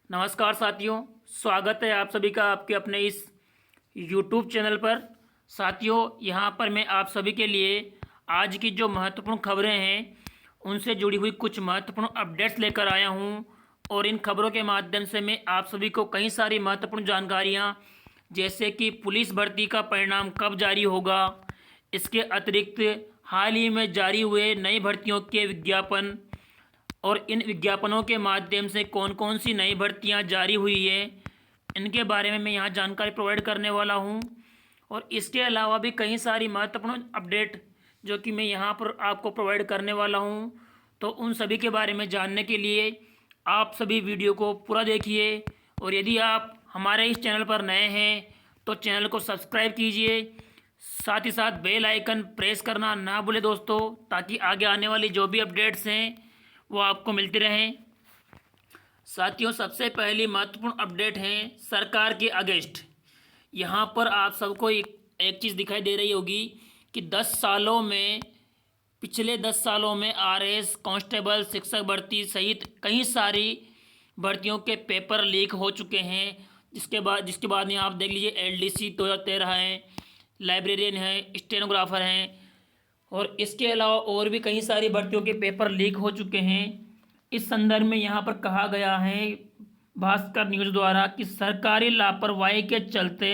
नमस्कार साथियों, स्वागत है आप सभी का आपके अपने इस YouTube चैनल पर। साथियों, यहाँ पर मैं आप सभी के लिए आज की जो महत्वपूर्ण खबरें हैं उनसे जुड़ी हुई कुछ महत्वपूर्ण अपडेट्स लेकर आया हूँ और इन खबरों के माध्यम से मैं आप सभी को कई सारी महत्वपूर्ण जानकारियाँ, जैसे कि पुलिस भर्ती का परिणाम कब जारी होगा, इसके अतिरिक्त हाल ही में जारी हुए नई भर्तियों के विज्ञापन और इन विज्ञापनों के माध्यम से कौन कौन सी नई भर्तियां जारी हुई है, इनके बारे में मैं यहाँ जानकारी प्रोवाइड करने वाला हूँ। और इसके अलावा भी कई सारी महत्वपूर्ण अपडेट जो कि मैं यहाँ पर आपको प्रोवाइड करने वाला हूँ, तो उन सभी के बारे में जानने के लिए आप सभी वीडियो को पूरा देखिए। और यदि आप हमारे इस चैनल पर नए हैं तो चैनल को सब्सक्राइब कीजिए, साथ ही साथ बेल आइकन प्रेस करना ना भूलें दोस्तों, ताकि आगे आने वाली जो भी अपडेट्स हैं वो आपको मिलती रहें। साथियों, सबसे पहली महत्वपूर्ण अपडेट है सरकार के अगेंस्ट। यहाँ पर आप सबको एक चीज़ दिखाई दे रही होगी कि 10 सालों में, पिछले 10 सालों में आरएएस, कांस्टेबल, शिक्षक भर्ती सहित कई सारी भर्तियों के पेपर लीक हो चुके हैं। जिसके बाद यहाँ आप देख लीजिए एलडीसी 2013 है, लाइब्रेरियन है, स्टेनोग्राफर हैं, और इसके अलावा और भी कई सारी भर्तियों के पेपर लीक हो चुके हैं। इस संदर्भ में यहाँ पर कहा गया है भास्कर न्यूज़ द्वारा कि सरकारी लापरवाही के चलते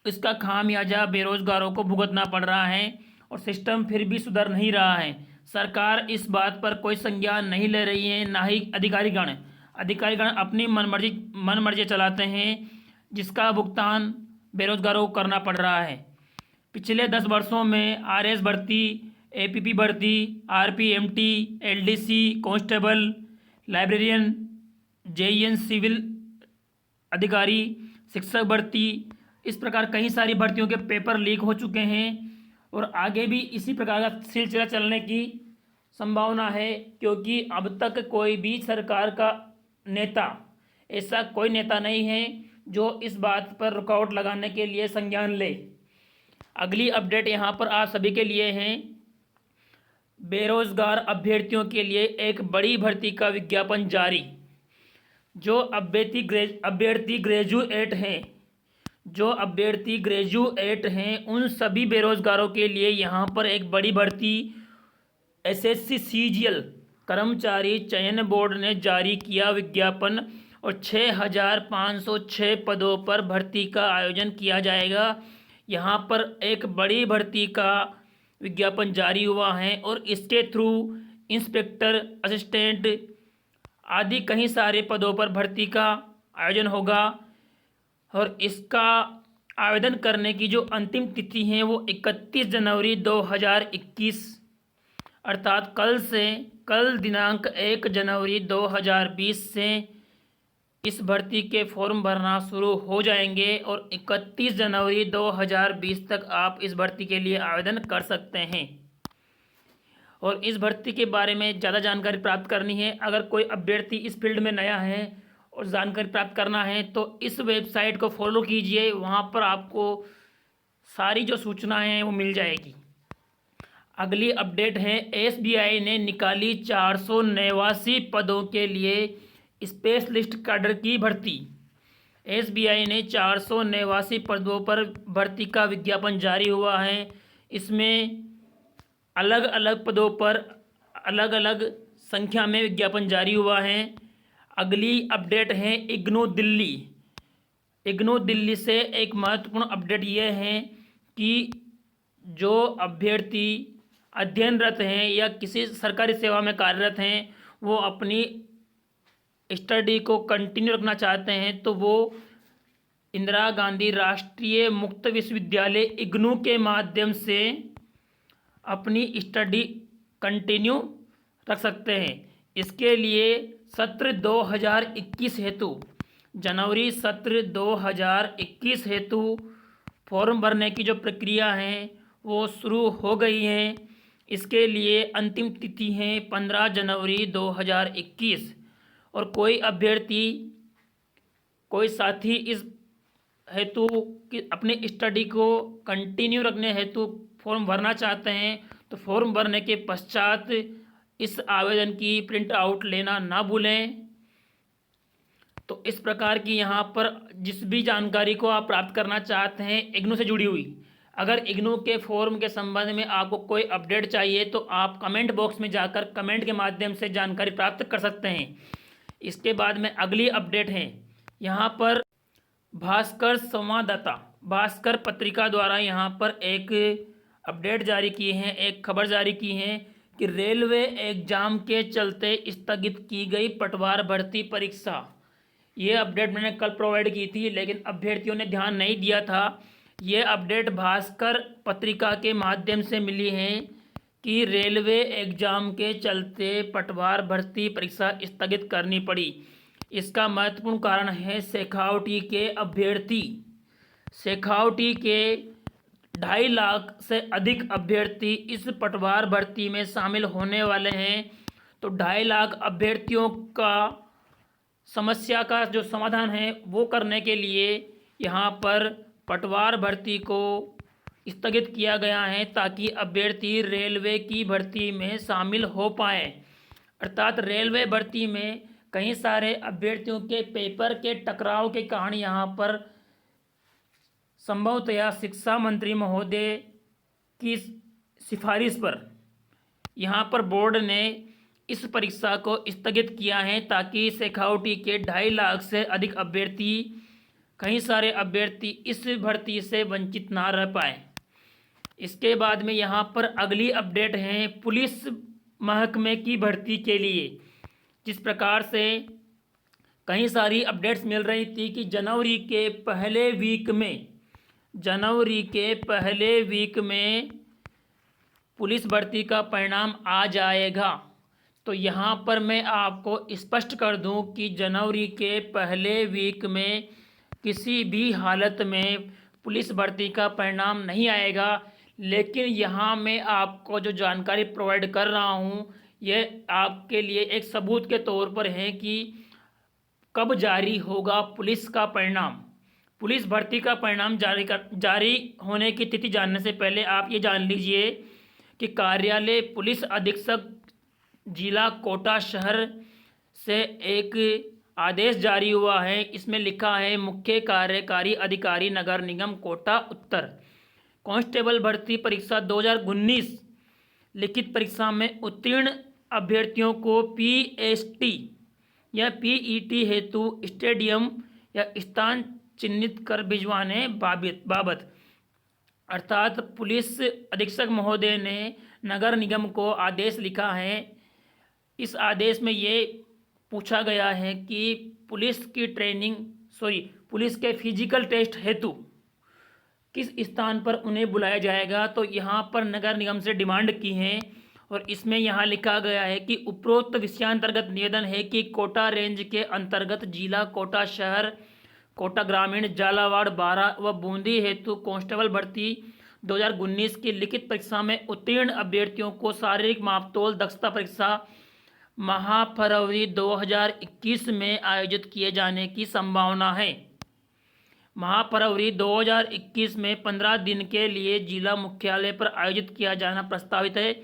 इसका खामियाजा बेरोजगारों को भुगतना पड़ रहा है और सिस्टम फिर भी सुधर नहीं रहा है। सरकार इस बात पर कोई संज्ञान नहीं ले रही है, ना ही अधिकारीगण अपनी मनमर्जी चलाते हैं, जिसका भुगतान बेरोजगारों को करना पड़ रहा है। पिछले 10 वर्षों में आरएस भर्ती, एपीपी भर्ती, RPMT, LDC, constable, librarian, JEN civil अधिकारी, शिक्षक भर्ती, इस प्रकार कई सारी भर्तियों के पेपर लीक हो चुके हैं और आगे भी इसी प्रकार का सिलसिला चलने की संभावना है, क्योंकि अब तक कोई भी सरकार का नेता, ऐसा कोई नेता नहीं है जो इस बात पर रुकावट लगाने के लिए संज्ञान ले। अगली अपडेट यहाँ पर आप सभी के लिए हैं, बेरोजगार अभ्यर्थियों के लिए एक बड़ी भर्ती का विज्ञापन जारी। जो अभ्यर्थी ग्रेजुएट हैं उन सभी बेरोजगारों के लिए यहाँ पर एक बड़ी भर्ती एसएससी सीजीएल कर्मचारी चयन बोर्ड ने जारी किया विज्ञापन और 6,506 पदों पर भर्ती का आयोजन किया जाएगा। यहाँ पर एक बड़ी भर्ती का विज्ञापन जारी हुआ है और इसके थ्रू इंस्पेक्टर, असिस्टेंट आदि कई सारे पदों पर भर्ती का आयोजन होगा। और इसका आवेदन करने की जो अंतिम तिथि है वो 31 जनवरी 2021 अर्थात कल दिनांक 1 जनवरी 2020 से इस भर्ती के फॉर्म भरना शुरू हो जाएंगे और 31 जनवरी 2020 तक आप इस भर्ती के लिए आवेदन कर सकते हैं। और इस भर्ती के बारे में ज़्यादा जानकारी प्राप्त करनी है, अगर कोई अभ्यर्थी इस फील्ड में नया है और जानकारी प्राप्त करना है तो इस वेबसाइट को फॉलो कीजिए, वहाँ पर आपको सारी जो सूचनाएं हैं वो मिल जाएगी। अगली अपडेट है, एसबीआई ने निकाली 489 पदों के लिए स्पेशलिस्ट कैडर की भर्ती। एसबीआई ने 489 पदों पर भर्ती का विज्ञापन जारी हुआ है। इसमें अलग अलग पदों पर अलग अलग संख्या में विज्ञापन जारी हुआ है। अगली अपडेट है इग्नू दिल्ली से एक महत्वपूर्ण अपडेट ये है कि जो अभ्यर्थी अध्ययनरत हैं या किसी सरकारी सेवा में कार्यरत हैं वो अपनी स्टडी को कंटिन्यू रखना चाहते हैं तो वो इंदिरा गांधी राष्ट्रीय मुक्त विश्वविद्यालय इग्नू के माध्यम से अपनी स्टडी कंटिन्यू रख सकते हैं। इसके लिए सत्र 2021 हेतु, जनवरी सत्र 2021 हेतु फॉर्म भरने की जो प्रक्रिया है वो शुरू हो गई है। इसके लिए अंतिम तिथि है 15 जनवरी 2021 और कोई साथी इस हेतु कि अपनी स्टडी को कंटिन्यू रखने हेतु फॉर्म भरना चाहते हैं तो फॉर्म भरने के पश्चात इस आवेदन की प्रिंट आउट लेना ना भूलें। तो इस प्रकार की यहाँ पर जिस भी जानकारी को आप प्राप्त करना चाहते हैं इग्नू से जुड़ी हुई, अगर इग्नू के फॉर्म के संबंध में आपको कोई अपडेट चाहिए तो आप कमेंट बॉक्स में जाकर कमेंट के माध्यम से जानकारी प्राप्त कर सकते हैं। इसके बाद में अगली अपडेट है यहाँ पर भास्कर संवाददाता, भास्कर पत्रिका द्वारा यहाँ पर एक अपडेट जारी किए हैं, एक खबर जारी की है कि रेलवे एग्जाम के चलते स्थगित की गई पटवार भर्ती परीक्षा। ये अपडेट मैंने कल प्रोवाइड की थी लेकिन अभ्यर्थियों ने ध्यान नहीं दिया था। ये अपडेट भास्कर पत्रिका के माध्यम से मिली है कि रेलवे एग्जाम के चलते पटवार भर्ती परीक्षा स्थगित करनी पड़ी। इसका महत्वपूर्ण कारण है शेखावटी के अभ्यर्थी, शेखावटी के 2.5 लाख से अधिक अभ्यर्थी इस पटवार भर्ती में शामिल होने वाले हैं। तो 2.5 लाख अभ्यर्थियों का समस्या का जो समाधान है वो करने के लिए यहाँ पर पटवार भर्ती को स्थगित किया गया है ताकि अभ्यर्थी रेलवे की भर्ती में शामिल हो पाए। अर्थात रेलवे भर्ती में कई सारे अभ्यर्थियों के पेपर के टकराव के कारण यहाँ पर संभवतया शिक्षा मंत्री महोदय की सिफारिश पर यहाँ पर बोर्ड ने इस परीक्षा को स्थगित किया है ताकि शेखावटी के 2.5 लाख से अधिक अभ्यर्थी, कई सारे अभ्यर्थी इस भर्ती से वंचित ना रह पाए। इसके बाद में यहाँ पर अगली अपडेट है पुलिस महकमे की भर्ती के लिए। जिस प्रकार से कई सारी अपडेट्स मिल रही थी कि जनवरी के पहले वीक में पुलिस भर्ती का परिणाम आ जाएगा। तो यहाँ पर मैं आपको स्पष्ट कर दूं कि जनवरी के पहले वीक में किसी भी हालत में पुलिस भर्ती का परिणाम नहीं आएगा। लेकिन यहाँ मैं आपको जो जानकारी प्रोवाइड कर रहा हूँ ये आपके लिए एक सबूत के तौर पर है कि कब जारी होगा पुलिस का परिणाम। पुलिस भर्ती का परिणाम जारी होने की तिथि जानने से पहले आप ये जान लीजिए कि कार्यालय पुलिस अधीक्षक जिला कोटा शहर से एक आदेश जारी हुआ है। इसमें लिखा है मुख्य कार्यकारी अधिकारी नगर निगम कोटा उत्तर, कांस्टेबल भर्ती परीक्षा 2019 लिखित परीक्षा में उत्तीर्ण अभ्यर्थियों को पीएसटी या पीईटी हेतु स्टेडियम या स्थान चिन्हित कर भिजवाने बाबत। अर्थात पुलिस अधीक्षक महोदय ने नगर निगम को आदेश लिखा है। इस आदेश में ये पूछा गया है कि पुलिस के फिजिकल टेस्ट हेतु किस स्थान पर उन्हें बुलाया जाएगा। तो यहाँ पर नगर निगम से डिमांड की है और इसमें यहाँ लिखा गया है कि उपरोक्त विषयांतर्गत निवेदन है कि कोटा रेंज के अंतर्गत जिला कोटा शहर, कोटा ग्रामीण, झालावाड़, बारा व बूंदी हेतु कांस्टेबल भर्ती 2019 की लिखित परीक्षा में उत्तीर्ण अभ्यर्थियों को शारीरिक मापतोल दक्षता परीक्षा माह फरवरी 2021 में आयोजित किए जाने की संभावना है। माह फरवरी 2021 में 15 दिन के लिए जिला मुख्यालय पर आयोजित किया जाना प्रस्तावित है।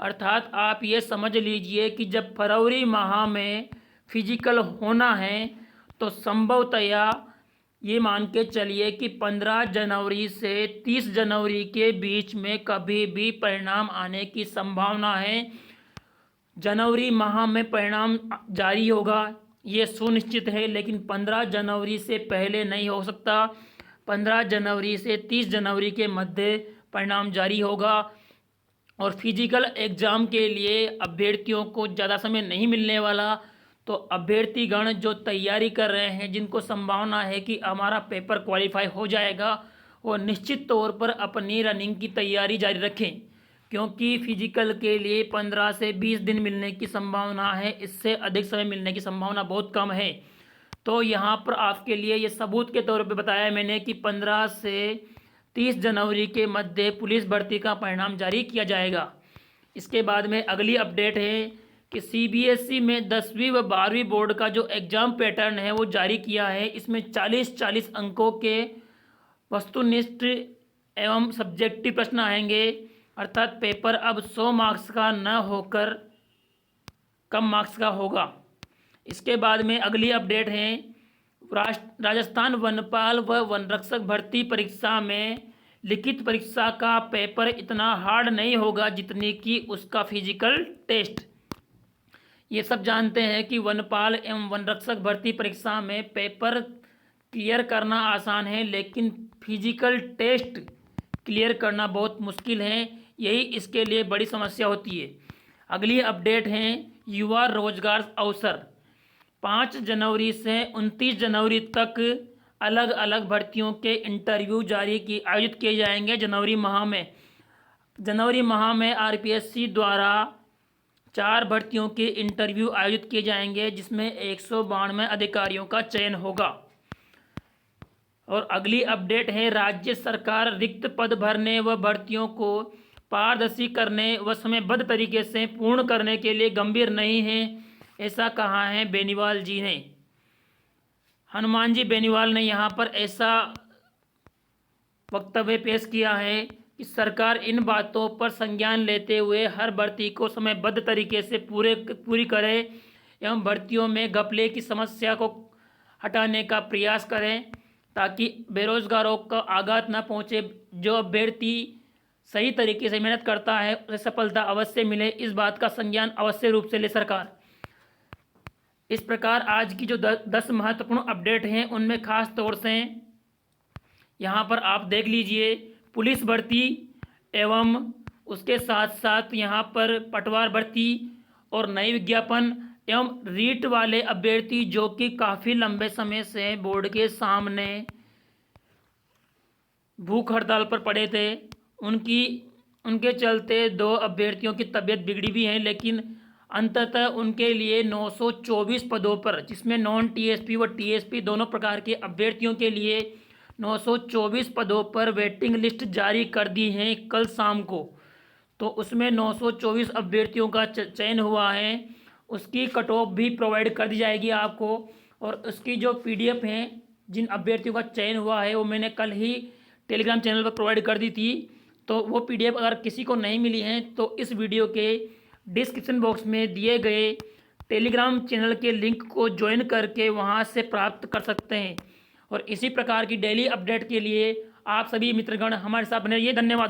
अर्थात आप ये समझ लीजिए कि जब फरवरी माह में फिजिकल होना है तो संभवतया ये मान के चलिए कि 15 जनवरी से 30 जनवरी के बीच में कभी भी परिणाम आने की संभावना है। जनवरी माह में परिणाम जारी होगा ये सुनिश्चित है, लेकिन 15 जनवरी से पहले नहीं हो सकता। 15 जनवरी से 30 जनवरी के मध्य परिणाम जारी होगा और फिजिकल एग्ज़ाम के लिए अभ्यर्थियों को ज़्यादा समय नहीं मिलने वाला। तो अभ्यर्थीगण जो तैयारी कर रहे हैं, जिनको संभावना है कि हमारा पेपर क्वालिफाई हो जाएगा, वो निश्चित तौर पर अपनी रनिंग की तैयारी जारी रखें, क्योंकि फिजिकल के लिए 15 से 20 दिन मिलने की संभावना है। इससे अधिक समय मिलने की संभावना बहुत कम है। तो यहाँ पर आपके लिए ये सबूत के तौर पे बताया मैंने कि 15 से 30 जनवरी के मध्य पुलिस भर्ती का परिणाम जारी किया जाएगा। इसके बाद में अगली अपडेट है कि सीबीएसई में 10वीं व 12वीं बोर्ड का जो एग्ज़ाम पैटर्न है वो जारी किया है। इसमें 40-40 अंकों के वस्तुनिष्ठ एवं सब्जेक्टिव प्रश्न आएंगे। अर्थात पेपर अब 100 मार्क्स का न होकर कम मार्क्स का होगा। इसके बाद में अगली अपडेट है राजस्थान वनपाल व वनरक्षक भर्ती परीक्षा में लिखित परीक्षा का पेपर इतना हार्ड नहीं होगा जितनी कि उसका फिजिकल टेस्ट। ये सब जानते हैं कि वनपाल एवं वनरक्षक भर्ती परीक्षा में पेपर क्लियर करना आसान है, लेकिन फिजिकल टेस्ट क्लियर करना बहुत मुश्किल है। यही इसके लिए बड़ी समस्या होती है। अगली अपडेट है युवा रोजगार अवसर। 5 जनवरी से 29 जनवरी तक अलग अलग भर्तियों के इंटरव्यू आयोजित किए जाएंगे। जनवरी माह में आरपीएससी द्वारा 4 भर्तियों के इंटरव्यू आयोजित किए जाएंगे, जिसमें 192 अधिकारियों का चयन होगा। और अगली अपडेट है राज्य सरकार रिक्त पद भरने व भर्तियों को पारदर्शी करने व समयबद्ध तरीके से पूर्ण करने के लिए गंभीर नहीं है, ऐसा कहा है बेनीवाल जी ने। हनुमान जी बेनीवाल ने यहाँ पर ऐसा वक्तव्य पेश किया है कि सरकार इन बातों पर संज्ञान लेते हुए हर भर्ती को समयबद्ध तरीके से पूरी करे एवं भर्तियों में घपले की समस्या को हटाने का प्रयास करें, ताकि बेरोजगारों को आघात न पहुँचे। जो अभ्यर्थी सही तरीके से मेहनत करता है उसे सफलता अवश्य मिले, इस बात का संज्ञान अवश्य रूप से ले सरकार। इस प्रकार आज की जो 10 महत्वपूर्ण अपडेट हैं उनमें खास तौर से यहाँ पर आप देख लीजिए पुलिस भर्ती एवं उसके साथ साथ यहाँ पर पटवार भर्ती और नई विज्ञापन एवं रीट वाले अभ्यर्थी जो कि काफ़ी लंबे समय से बोर्ड के सामने भूख हड़ताल पर पड़े थे, उनके चलते 2 अभ्यर्थियों की तबीयत बिगड़ी भी है, लेकिन अंततः उनके लिए 924 पदों पर, जिसमें नॉन टीएसपी व टीएसपी दोनों प्रकार के अभ्यर्थियों के लिए 924 पदों पर वेटिंग लिस्ट जारी कर दी है कल शाम को। तो उसमें 924 अभ्यर्थियों का चयन हुआ है, उसकी कट ऑफ भी प्रोवाइड कर दी जाएगी आपको। और उसकी जो पीडीएफ हैं जिन अभ्यर्थियों का चयन हुआ है वो मैंने कल ही टेलीग्राम चैनल पर प्रोवाइड कर दी थी। तो वो पीडीएफ अगर किसी को नहीं मिली है तो इस वीडियो के डिस्क्रिप्शन बॉक्स में दिए गए टेलीग्राम चैनल के लिंक को ज्वाइन करके वहां से प्राप्त कर सकते हैं। और इसी प्रकार की डेली अपडेट के लिए आप सभी मित्रगण हमारे साथ बने रहिए। धन्यवाद।